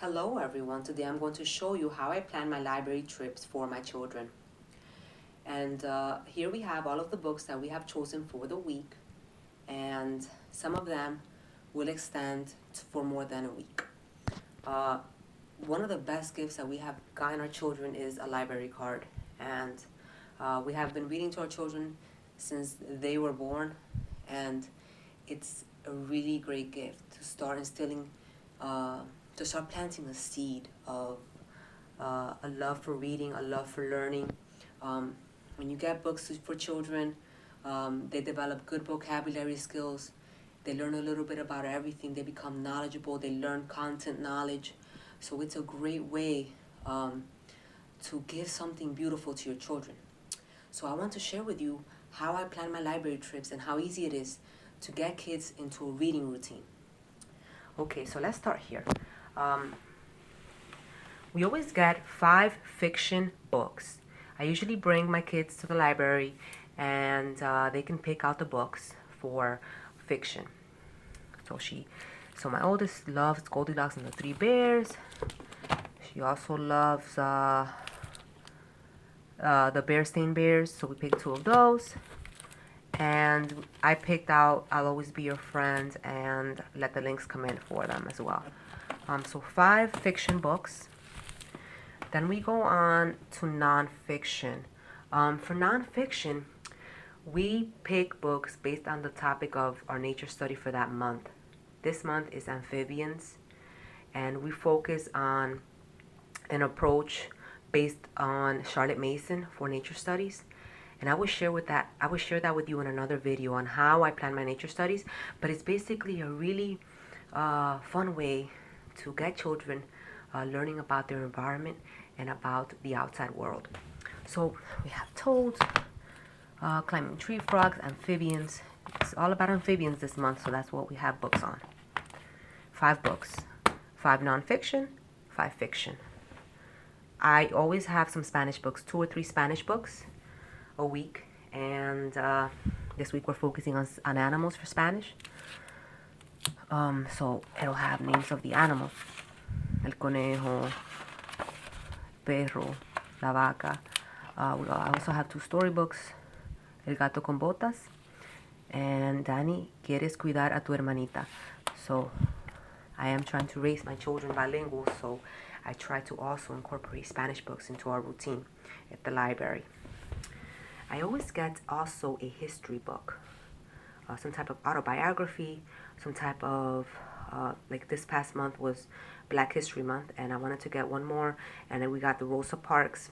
Hello everyone, today I'm going to show you how I plan my library trips for my children. And here we have all of the books that we have chosen for the week, and some of them will extend for more than a week. One of the best gifts that we have gotten our children is a library card, and we have been reading to our children since they were born, and it's a really great gift to start instilling to start planting a seed of a love for reading, a love for learning. When you get books for children, they develop good vocabulary skills. They learn a little bit about everything. They become knowledgeable. They learn content knowledge. So it's a great way to give something beautiful to your children. So I want to share with you how I plan my library trips and how easy it is to get kids into a reading routine. Okay, so let's start here. We always get 5 fiction books. I usually bring my kids to the library and they can pick out the books for fiction. So my oldest loves Goldilocks and the Three Bears. She also loves the Berenstain Bears, so we picked 2 of those. And I picked out I'll Always Be Your Friend and Let the Links Come In for them as well. So 5 fiction books. Then we go on to nonfiction. For nonfiction, we pick books based on the topic of our nature study for that month. This month is amphibians, and we focus on an approach based on Charlotte Mason for nature studies. And I will share that with you in another video on how I plan my nature studies. But it's basically a really fun way to get children learning about their environment and about the outside world. So we have toads, climbing tree frogs, amphibians. It's all about amphibians this month, so that's what we have books on. 5 books, 5 nonfiction, 5 fiction. I always have some Spanish books, 2 or 3 Spanish books a week, and this week we're focusing on animals for Spanish. So it'll have names of the animals: el conejo, perro, la vaca. I also have 2 storybooks: El gato con botas and Dani, ¿quieres cuidar a tu hermanita? So I am trying to raise my children bilingual, so I try to also incorporate Spanish books into our routine at the library. I always get also a history book, some type of autobiography, some type of, like this past month was Black History Month, and I wanted to get one more, and then we got the Rosa Parks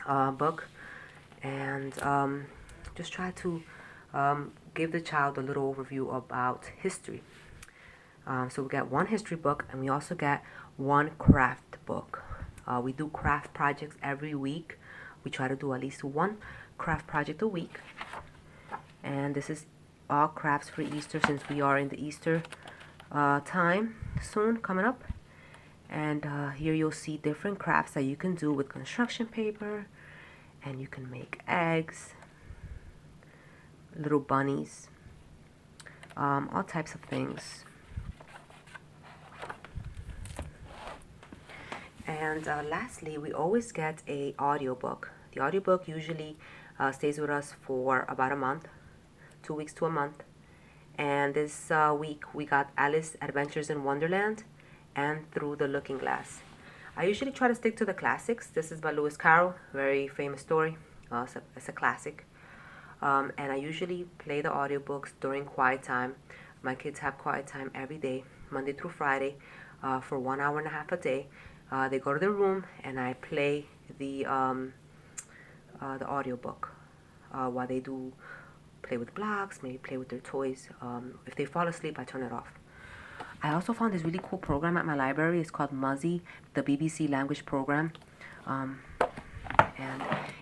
book, and just try to give the child a little overview about history. So we get 1 history book, and we also get 1 craft book. We do craft projects every week. We try to do at least 1 craft project a week, and this is all crafts for Easter, since we are in the Easter time soon coming up. And here you'll see different crafts that you can do with construction paper, and you can make eggs, little bunnies, all types of things. And lastly, we always get a audiobook. The audiobook usually stays with us for about a month, 2 weeks to a month. And this week we got Alice Adventures in Wonderland and Through the Looking Glass. I usually try to stick to the classics. This is by Lewis Carroll, very famous story. It's a classic. And I usually play the audiobooks during quiet time. My kids have quiet time every day, Monday through Friday, for 1 hour and a half a day. They go to their room and I play the audiobook while they do play with blocks, maybe play with their toys. If they fall asleep, I turn it off. I also found this really cool program at my library. It's called Muzzy, the BBC language program. And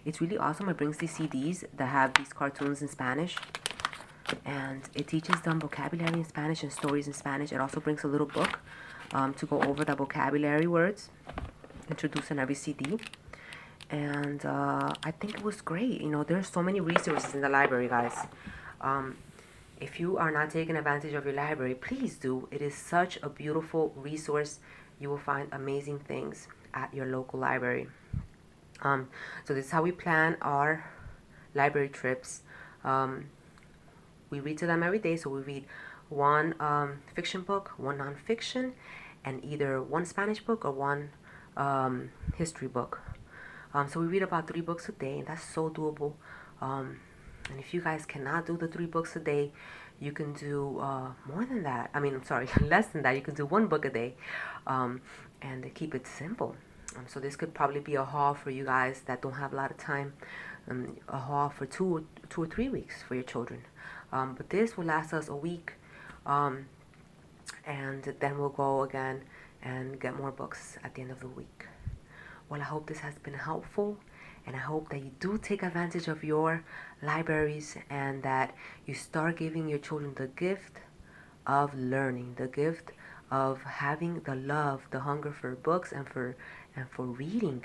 it's really awesome. It brings these CDs that have these cartoons in Spanish, and it teaches them vocabulary in Spanish and stories in Spanish. It also brings a little book to go over the vocabulary words introduced in every CD. And I think it was great. You know, there's so many resources in the library, guys. If you are not taking advantage of your library, please do. It is such a beautiful resource. You will find amazing things at your local library. So this is how we plan our library trips. We read to them every day, so we read one fiction book, one nonfiction, and either one Spanish book or one history book. So we read about 3 books a day, and that's so doable. And if you guys cannot do the 3 books a day, you can do more than that. I mean, I'm sorry, less than that. You can do 1 book a day, and keep it simple. So this could probably be a haul for you guys that don't have a lot of time. A haul for 2 or 3 weeks for your children. But this will last us a week, and then we'll go again and get more books at the end of the week. Well, I hope this has been helpful, and I hope that you do take advantage of your libraries and that you start giving your children the gift of learning, the gift of having the love, the hunger for books and for reading.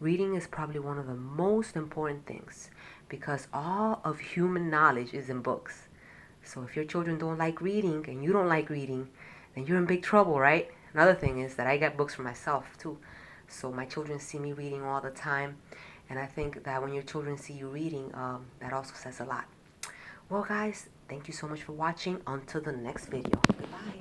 Reading is probably one of the most important things because all of human knowledge is in books. So if your children don't like reading and you don't like reading, then you're in big trouble, right? Another thing is that I get books for myself too. So my children see me reading all the time. And I think that when your children see you reading, that also says a lot. Well, guys, thank you so much for watching. Until the next video. Goodbye.